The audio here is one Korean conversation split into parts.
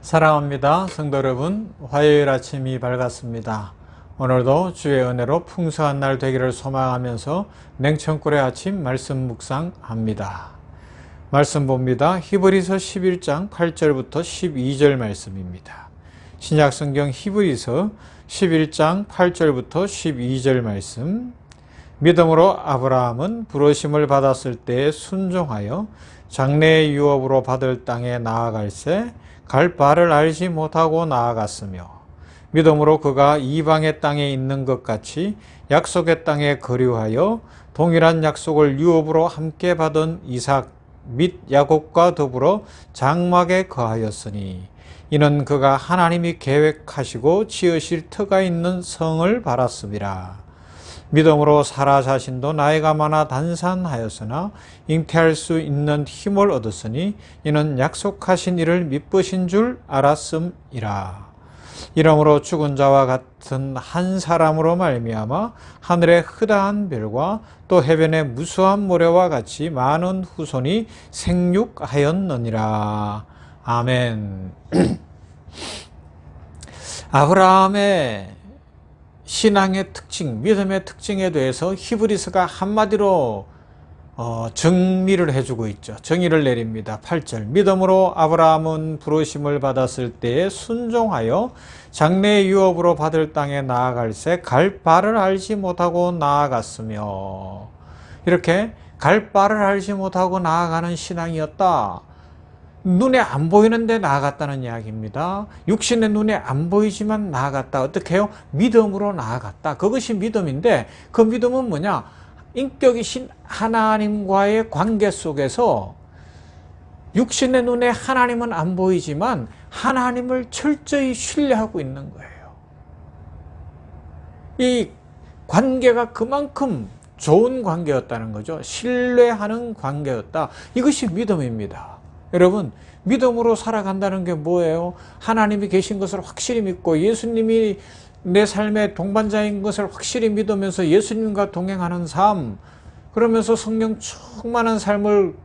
사랑합니다. 성도 여러분, 화요일 아침이 밝았습니다. 오늘도 주의 은혜로 풍성한 날 되기를 소망하면서 냉천꿀의 아침 말씀 묵상합니다. 말씀 봅니다. 히브리서 11장 8절부터 12절 말씀입니다. 신약성경 히브리서 11장 8절부터 12절 말씀. 믿음으로 아브라함은 부르심을 받았을 때에 순종하여 장래의 유업으로 받을 땅에 나아갈새 갈 바를 알지 못하고 나아갔으며, 믿음으로 그가 이방의 땅에 있는 것 같이 약속의 땅에 거류하여 동일한 약속을 유업으로 함께 받은 이삭 및 야곱과 더불어 장막에 거하였으니, 이는 그가 하나님이 계획하시고 지으실 터가 있는 성을 바랐음이라. 믿음으로 사라 자신도 나이가 많아 단산하였으나 잉태할 수 있는 힘을 얻었으니, 이는 약속하신 이를 미쁘신 줄 알았음이라. 이러므로 죽은 자와 같은 한 사람으로 말미암아 하늘의 흐다한 별과 또 해변의 무수한 모래와 같이 많은 후손이 생육하였느니라. 아멘. 아브라함의 신앙의 특징, 믿음의 특징에 대해서 히브리서가 한마디로 정리를 해주고 있죠. 정의를 내립니다. 8절. 믿음으로 아브라함은 부르심을 받았을 때에 순종하여 장래의 유업으로 받을 땅에 나아갈새 갈 바를 알지 못하고 나아갔으며, 이렇게 갈 바를 알지 못하고 나아가는 신앙이었다. 눈에 안 보이는데 나아갔다는 이야기입니다. 육신의 눈에 안 보이지만 나아갔다. 어떻게 해요? 믿음으로 나아갔다. 그것이 믿음인데, 그 믿음은 뭐냐? 인격이신 하나님과의 관계 속에서 육신의 눈에 하나님은 안 보이지만 하나님을 철저히 신뢰하고 있는 거예요. 이 관계가 그만큼 좋은 관계였다는 거죠. 신뢰하는 관계였다. 이것이 믿음입니다. 여러분, 믿음으로 살아간다는 게 뭐예요? 하나님이 계신 것을 확실히 믿고 예수님이 내 삶의 동반자인 것을 확실히 믿으면서 예수님과 동행하는 삶, 그러면서 성령 충만한 삶을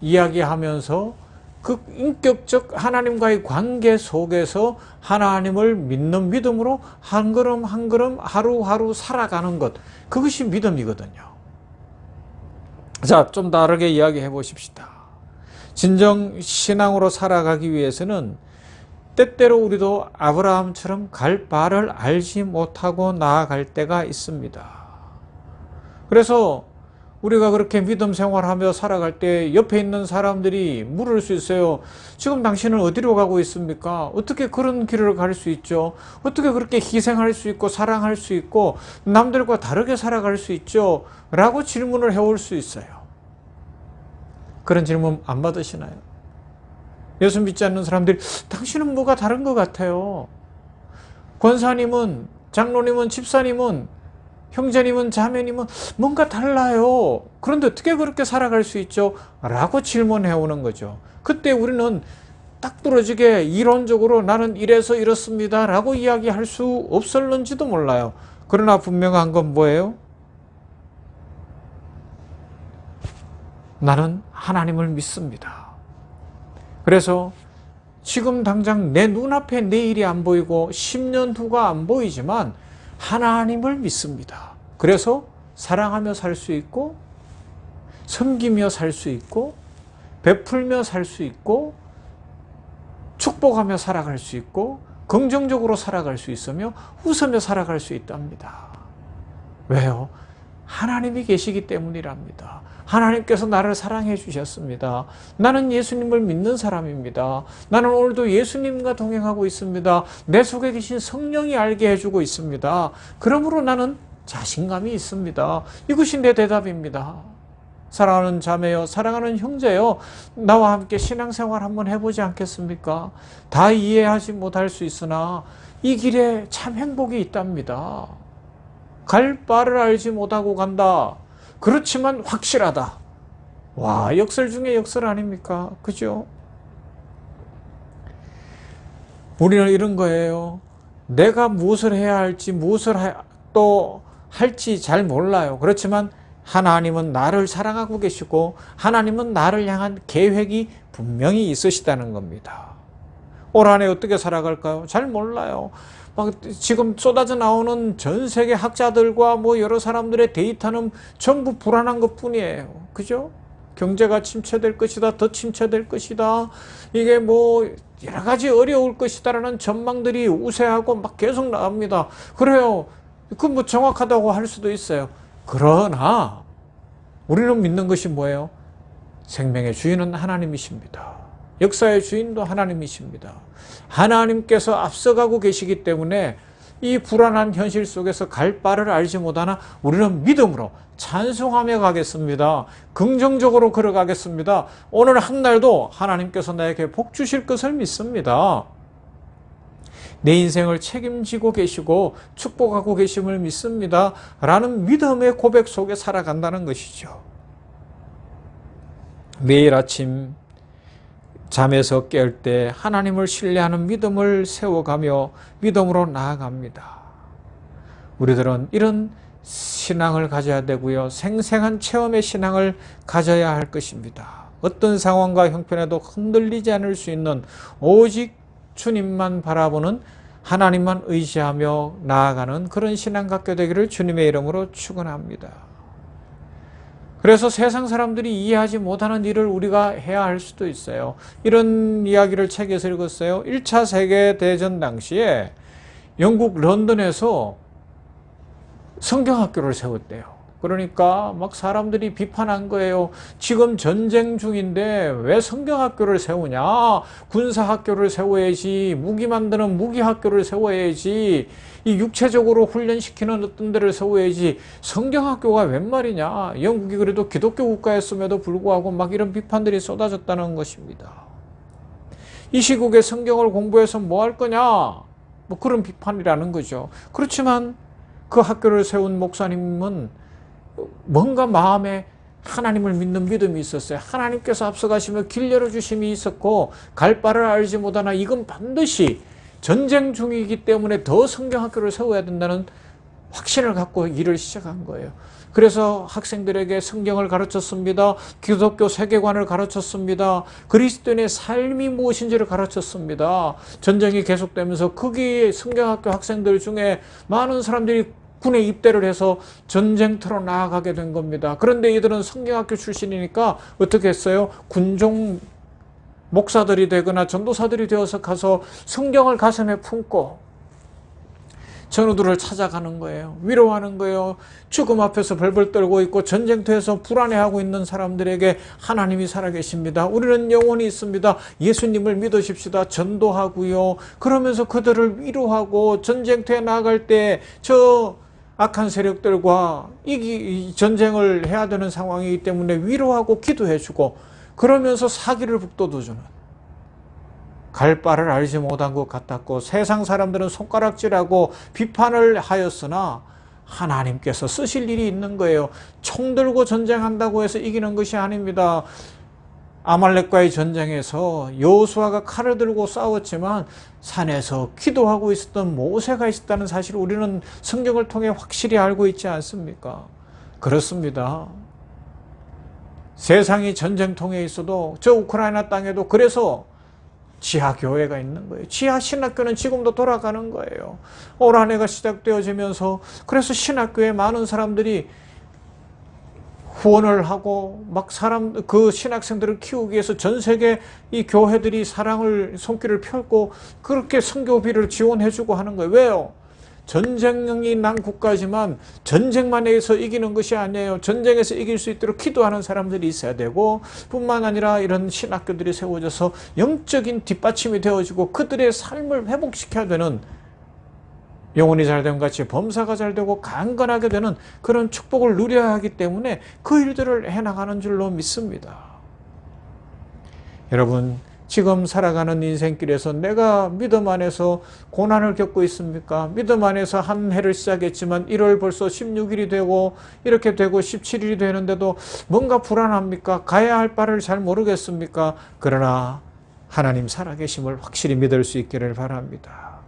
이야기하면서 그 인격적 하나님과의 관계 속에서 하나님을 믿는 믿음으로 한 걸음 한 걸음 하루하루 살아가는 것, 그것이 믿음이거든요. 자, 좀 다르게 이야기해 보십시다. 진정 신앙으로 살아가기 위해서는 때때로 우리도 아브라함처럼 갈 바를 알지 못하고 나아갈 때가 있습니다. 그래서 우리가 그렇게 믿음 생활하며 살아갈 때 옆에 있는 사람들이 물을 수 있어요. 지금 당신은 어디로 가고 있습니까? 어떻게 그런 길을 갈 수 있죠? 어떻게 그렇게 희생할 수 있고 사랑할 수 있고 남들과 다르게 살아갈 수 있죠? 라고 질문을 해올 수 있어요. 그런 질문 안 받으시나요? 예수 믿지 않는 사람들이 당신은 뭐가 다른 것 같아요. 권사님은, 장로님은, 집사님은, 형제님은, 자매님은 뭔가 달라요. 그런데 어떻게 그렇게 살아갈 수 있죠? 라고 질문해 오는 거죠. 그때 우리는 딱 부러지게 이론적으로 나는 이래서 이렇습니다 라고 이야기할 수 없을는지도 몰라요. 그러나 분명한 건 뭐예요? 나는 하나님을 믿습니다. 그래서 지금 당장 내 눈앞에 내일이 안 보이고 10년 후가 안 보이지만 하나님을 믿습니다. 그래서 사랑하며 살 수 있고 섬기며 살 수 있고 베풀며 살 수 있고 축복하며 살아갈 수 있고 긍정적으로 살아갈 수 있으며 웃으며 살아갈 수 있답니다. 왜요? 하나님이 계시기 때문이랍니다. 하나님께서 나를 사랑해 주셨습니다. 나는 예수님을 믿는 사람입니다. 나는 오늘도 예수님과 동행하고 있습니다. 내 속에 계신 성령이 알게 해주고 있습니다. 그러므로 나는 자신감이 있습니다. 이것이 내 대답입니다. 사랑하는 자매요, 사랑하는 형제요, 나와 함께 신앙생활 한번 해보지 않겠습니까? 다 이해하지 못할 수 있으나 이 길에 참 행복이 있답니다. 갈 바를 알지 못하고 간다. 그렇지만 확실하다. 와, 역설 중에 역설 아닙니까? 그죠? 우리는 이런 거예요. 내가 무엇을 해야 할지, 무엇을 또 할지 잘 몰라요. 그렇지만 하나님은 나를 사랑하고 계시고 하나님은 나를 향한 계획이 분명히 있으시다는 겁니다. 올 한 해 어떻게 살아갈까요? 잘 몰라요. 막 지금 쏟아져 나오는 전 세계 학자들과 뭐 여러 사람들의 데이터는 전부 불안한 것 뿐이에요. 그죠? 경제가 침체될 것이다. 더 침체될 것이다. 이게 뭐 여러 가지 어려울 것이다라는 전망들이 우세하고 막 계속 나옵니다. 그래요. 그 뭐 정확하다고 할 수도 있어요. 그러나 우리는 믿는 것이 뭐예요? 생명의 주인은 하나님이십니다. 역사의 주인도 하나님이십니다. 하나님께서 앞서가고 계시기 때문에 이 불안한 현실 속에서 갈 바를 알지 못하나 우리는 믿음으로 찬송하며 가겠습니다. 긍정적으로 걸어가겠습니다. 오늘 한 날도 하나님께서 나에게 복 주실 것을 믿습니다. 내 인생을 책임지고 계시고 축복하고 계심을 믿습니다. 라는 믿음의 고백 속에 살아간다는 것이죠. 매일 아침 잠에서 깰 때 하나님을 신뢰하는 믿음을 세워가며 믿음으로 나아갑니다. 우리들은 이런 신앙을 가져야 되고요. 생생한 체험의 신앙을 가져야 할 것입니다. 어떤 상황과 형편에도 흔들리지 않을 수 있는 오직 주님만 바라보는 하나님만 의지하며 나아가는 그런 신앙 갖게 되기를 주님의 이름으로 축원합니다. 그래서 세상 사람들이 이해하지 못하는 일을 우리가 해야 할 수도 있어요. 이런 이야기를 책에서 읽었어요. 1차 세계대전 당시에 영국 런던에서 성경학교를 세웠대요. 그러니까 막 사람들이 비판한 거예요. 지금 전쟁 중인데 왜 성경학교를 세우냐? 군사학교를 세워야지. 무기 만드는 무기학교를 세워야지. 이 육체적으로 훈련시키는 어떤 데를 세워야지. 성경학교가 웬 말이냐? 영국이 그래도 기독교 국가였음에도 불구하고 막 이런 비판들이 쏟아졌다는 것입니다. 이 시국에 성경을 공부해서 뭐 할 거냐? 뭐 그런 비판이라는 거죠. 그렇지만 그 학교를 세운 목사님은 뭔가 마음에 하나님을 믿는 믿음이 있었어요. 하나님께서 앞서가시며 길 열어주심이 있었고 갈 바를 알지 못하나 이건 반드시 전쟁 중이기 때문에 더 성경학교를 세워야 된다는 확신을 갖고 일을 시작한 거예요. 그래서 학생들에게 성경을 가르쳤습니다. 기독교 세계관을 가르쳤습니다. 그리스도인의 삶이 무엇인지를 가르쳤습니다. 전쟁이 계속되면서 거기 성경학교 학생들 중에 많은 사람들이 군에 입대를 해서 전쟁터로 나아가게 된 겁니다. 그런데 이들은 성경학교 출신이니까 어떻게 했어요? 군종 목사들이 되거나 전도사들이 되어서 가서 성경을 가슴에 품고 전우들을 찾아가는 거예요. 위로하는 거예요. 죽음 앞에서 벌벌 떨고 있고 전쟁터에서 불안해하고 있는 사람들에게 하나님이 살아계십니다. 우리는 영원히 있습니다. 예수님을 믿으십시다. 전도하고요. 그러면서 그들을 위로하고 전쟁터에 나아갈 때 저 악한 세력들과 이 전쟁을 해야 되는 상황이기 때문에 위로하고 기도해주고 그러면서 사기를 북돋워주는 갈 바를 알지 못한 것 같았고 세상 사람들은 손가락질하고 비판을 하였으나 하나님께서 쓰실 일이 있는 거예요. 총 들고 전쟁한다고 해서 이기는 것이 아닙니다. 아말렉과의 전쟁에서 여호수아가 칼을 들고 싸웠지만 산에서 기도하고 있었던 모세가 있었다는 사실을 우리는 성경을 통해 확실히 알고 있지 않습니까? 그렇습니다. 세상이 전쟁통에 있어도 저 우크라이나 땅에도 그래서 지하교회가 있는 거예요. 지하신학교는 지금도 돌아가는 거예요. 올 한 해가 시작되어지면서 그래서 신학교에 많은 사람들이 후원을 하고 막 그 신학생들을 키우기 위해서 전 세계 이 교회들이 사랑을 손길을 펼고 그렇게 선교비를 지원해주고 하는 거예요. 왜요? 전쟁이 난 국가지만 전쟁만 해서 이기는 것이 아니에요. 전쟁에서 이길 수 있도록 기도하는 사람들이 있어야 되고 뿐만 아니라 이런 신학교들이 세워져서 영적인 뒷받침이 되어지고 그들의 삶을 회복시켜야 되는 영혼이 잘됨 같이 범사가 잘되고 강건하게 되는 그런 축복을 누려야 하기 때문에 그 일들을 해나가는 줄로 믿습니다. 여러분 지금 살아가는 인생길에서 내가 믿음 안에서 고난을 겪고 있습니까? 믿음 안에서 한 해를 시작했지만 1월 벌써 16일이 되고 이렇게 되고 17일이 되는데도 뭔가 불안합니까? 가야 할 바를 잘 모르겠습니까? 그러나 하나님 살아계심을 확실히 믿을 수 있기를 바랍니다.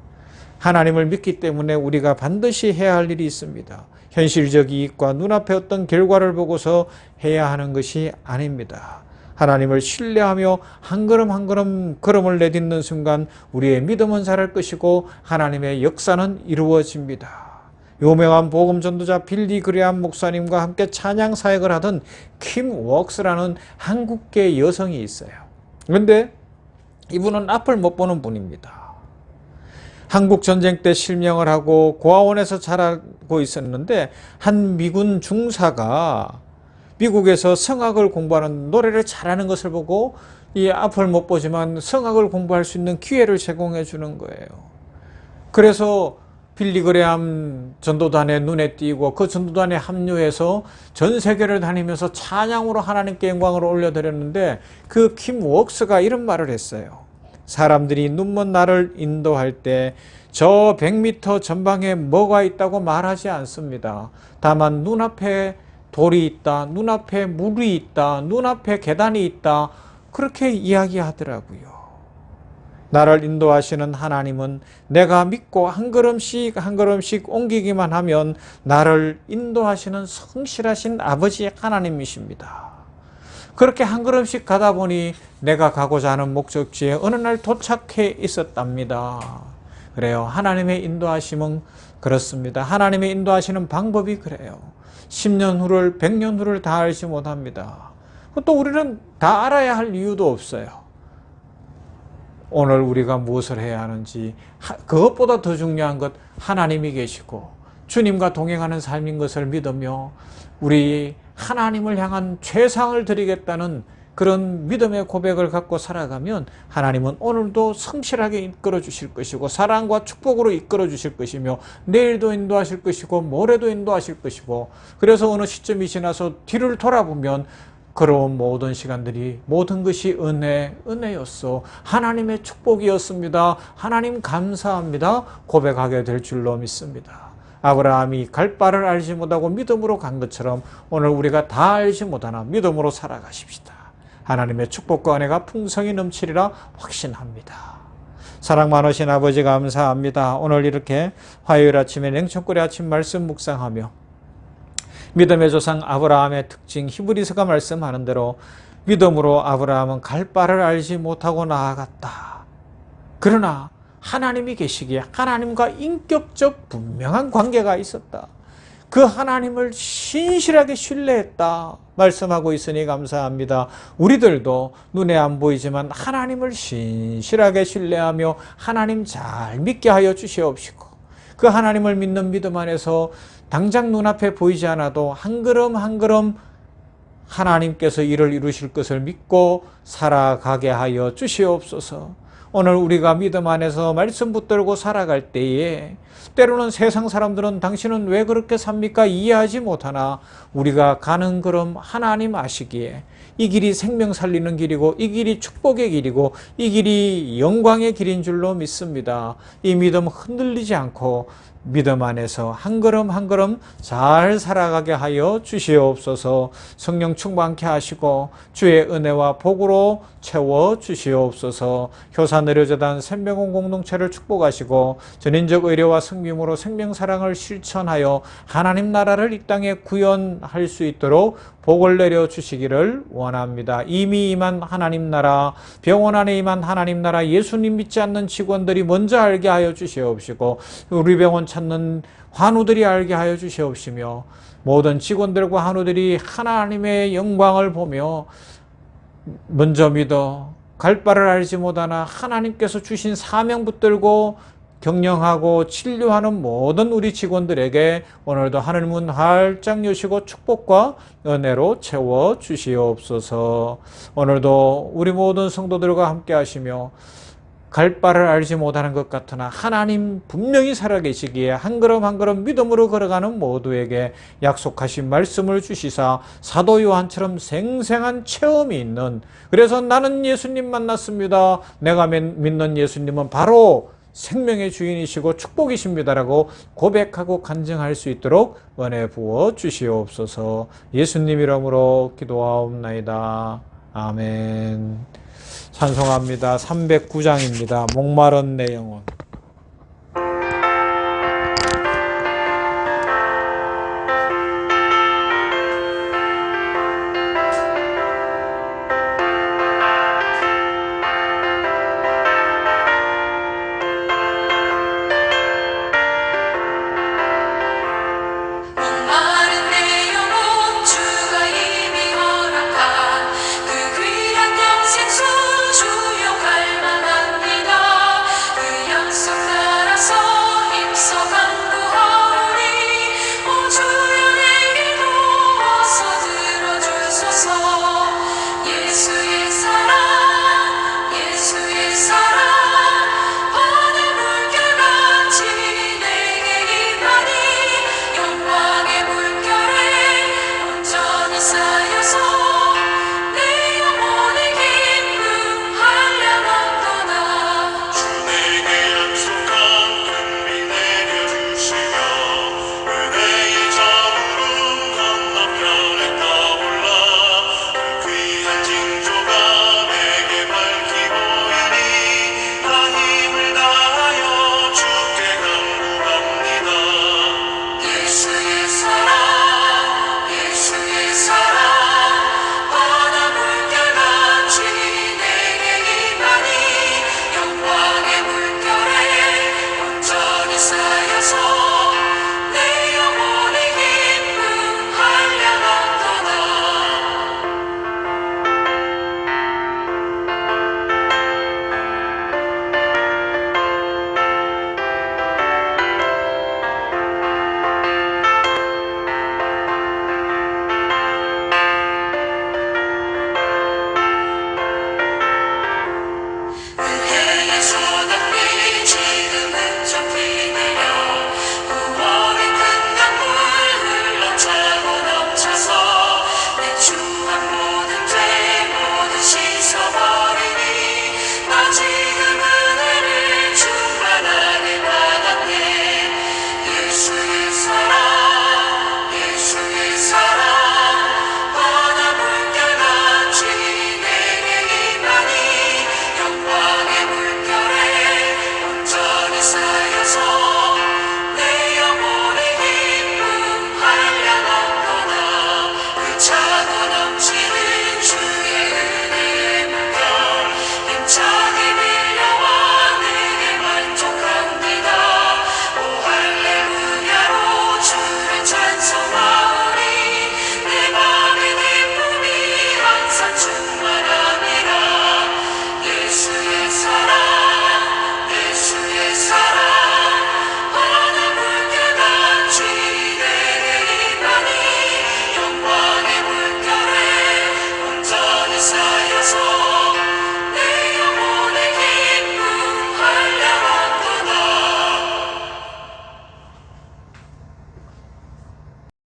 하나님을 믿기 때문에 우리가 반드시 해야 할 일이 있습니다. 현실적 이익과 눈앞에 어떤 결과를 보고서 해야 하는 것이 아닙니다. 하나님을 신뢰하며 한 걸음 한 걸음 걸음을 내딛는 순간 우리의 믿음은 자랄 것이고 하나님의 역사는 이루어집니다. 유명한 복음 전도자 빌리 그레함 목사님과 함께 찬양 사역을 하던 킴 웍스라는 한국계 여성이 있어요. 그런데 이분은 앞을 못 보는 분입니다. 한국 전쟁 때 실명을 하고 고아원에서 자라고 있었는데 한 미군 중사가 미국에서 성악을 공부하는, 노래를 잘하는 것을 보고 이 앞을 못 보지만 성악을 공부할 수 있는 기회를 제공해 주는 거예요. 그래서 빌리 그레함 전도단의 눈에 띄고 그 전도단에 합류해서 전 세계를 다니면서 찬양으로 하나님께 영광을 올려드렸는데 그 킴 웍스가 이런 말을 했어요. 사람들이 눈먼 나를 인도할 때 저 100m 전방에 뭐가 있다고 말하지 않습니다. 다만 눈앞에 돌이 있다, 눈앞에 물이 있다, 눈앞에 계단이 있다, 그렇게 이야기하더라고요. 나를 인도하시는 하나님은 내가 믿고 한 걸음씩 한 걸음씩 옮기기만 하면 나를 인도하시는 성실하신 아버지 하나님이십니다. 그렇게 한 걸음씩 가다 보니 내가 가고자 하는 목적지에 어느 날 도착해 있었답니다. 그래요. 하나님의 인도하심은 그렇습니다. 하나님의 인도하시는 방법이 그래요. 10년 후를 100년 후를 다 알지 못합니다. 또 우리는 다 알아야 할 이유도 없어요. 오늘 우리가 무엇을 해야 하는지, 그것보다 더 중요한 것 하나님이 계시고 주님과 동행하는 삶인 것을 믿으며 우리 하나님을 향한 최상을 드리겠다는 그런 믿음의 고백을 갖고 살아가면 하나님은 오늘도 성실하게 이끌어 주실 것이고 사랑과 축복으로 이끌어 주실 것이며 내일도 인도하실 것이고 모레도 인도하실 것이고, 그래서 어느 시점이 지나서 뒤를 돌아보면 걸어온 모든 시간들이 모든 것이 은혜였어, 하나님의 축복이었습니다, 하나님 감사합니다 고백하게 될 줄로 믿습니다. 아브라함이 갈 바를 알지 못하고 믿음으로 간 것처럼 오늘 우리가 다 알지 못하나 믿음으로 살아가십시다. 하나님의 축복과 은혜가 풍성히 넘치리라 확신합니다. 사랑 많으신 아버지 감사합니다. 오늘 이렇게 화요일 아침에 냉천골의 아침 말씀 묵상하며 믿음의 조상 아브라함의 특징, 히브리서가 말씀하는 대로 믿음으로 아브라함은 갈 바를 알지 못하고 나아갔다. 그러나 하나님이 계시기에 하나님과 인격적 분명한 관계가 있었다. 그 하나님을 신실하게 신뢰했다 말씀하고 있으니 감사합니다. 우리들도 눈에 안 보이지만 하나님을 신실하게 신뢰하며 하나님 잘 믿게 하여 주시옵시고 그 하나님을 믿는 믿음 안에서 당장 눈앞에 보이지 않아도 한 걸음 한 걸음 하나님께서 일을 이루실 것을 믿고 살아가게 하여 주시옵소서. 오늘 우리가 믿음 안에서 말씀 붙들고 살아갈 때에 때로는 세상 사람들은 당신은 왜 그렇게 삽니까? 이해하지 못하나 우리가 가는 걸음 하나님 아시기에 이 길이 생명 살리는 길이고 이 길이 축복의 길이고 이 길이 영광의 길인 줄로 믿습니다. 이 믿음 흔들리지 않고 믿음 안에서 한 걸음 한 걸음 잘 살아가게 하여 주시옵소서. 성령 충만케 하시고 주의 은혜와 복으로 채워 주시옵소서. 효사의료재단 생명원 공동체를 축복하시고 전인적 의료와 승림으로 생명사랑을 실천하여 하나님 나라를 이 땅에 구현할 수 있도록 복을 내려 주시기를 원합니다. 이미 임한 하나님 나라, 병원 안에 임한 하나님 나라, 예수님 믿지 않는 직원들이 먼저 알게 하여 주시옵시고 우리 병원 찾는 환우들이 알게 하여 주시옵시며 모든 직원들과 환우들이 하나님의 영광을 보며 먼저 믿어 갈 바를 알지 못하나 하나님께서 주신 사명 붙들고 경영하고 진료하는 모든 우리 직원들에게 오늘도 하늘문 활짝 여시고 축복과 은혜로 채워 주시옵소서. 오늘도 우리 모든 성도들과 함께 하시며 갈 바를 알지 못하는 것 같으나 하나님 분명히 살아계시기에 한 걸음 한 걸음 믿음으로 걸어가는 모두에게 약속하신 말씀을 주시사 사도 요한처럼 생생한 체험이 있는, 그래서 나는 예수님 만났습니다, 내가 믿는 예수님은 바로 생명의 주인이시고 축복이십니다라고 고백하고 간증할 수 있도록 은혜 부어 주시옵소서. 예수님 이름으로 기도하옵나이다. 아멘. 찬송합니다. 309장입니다. 목마른 내 영혼.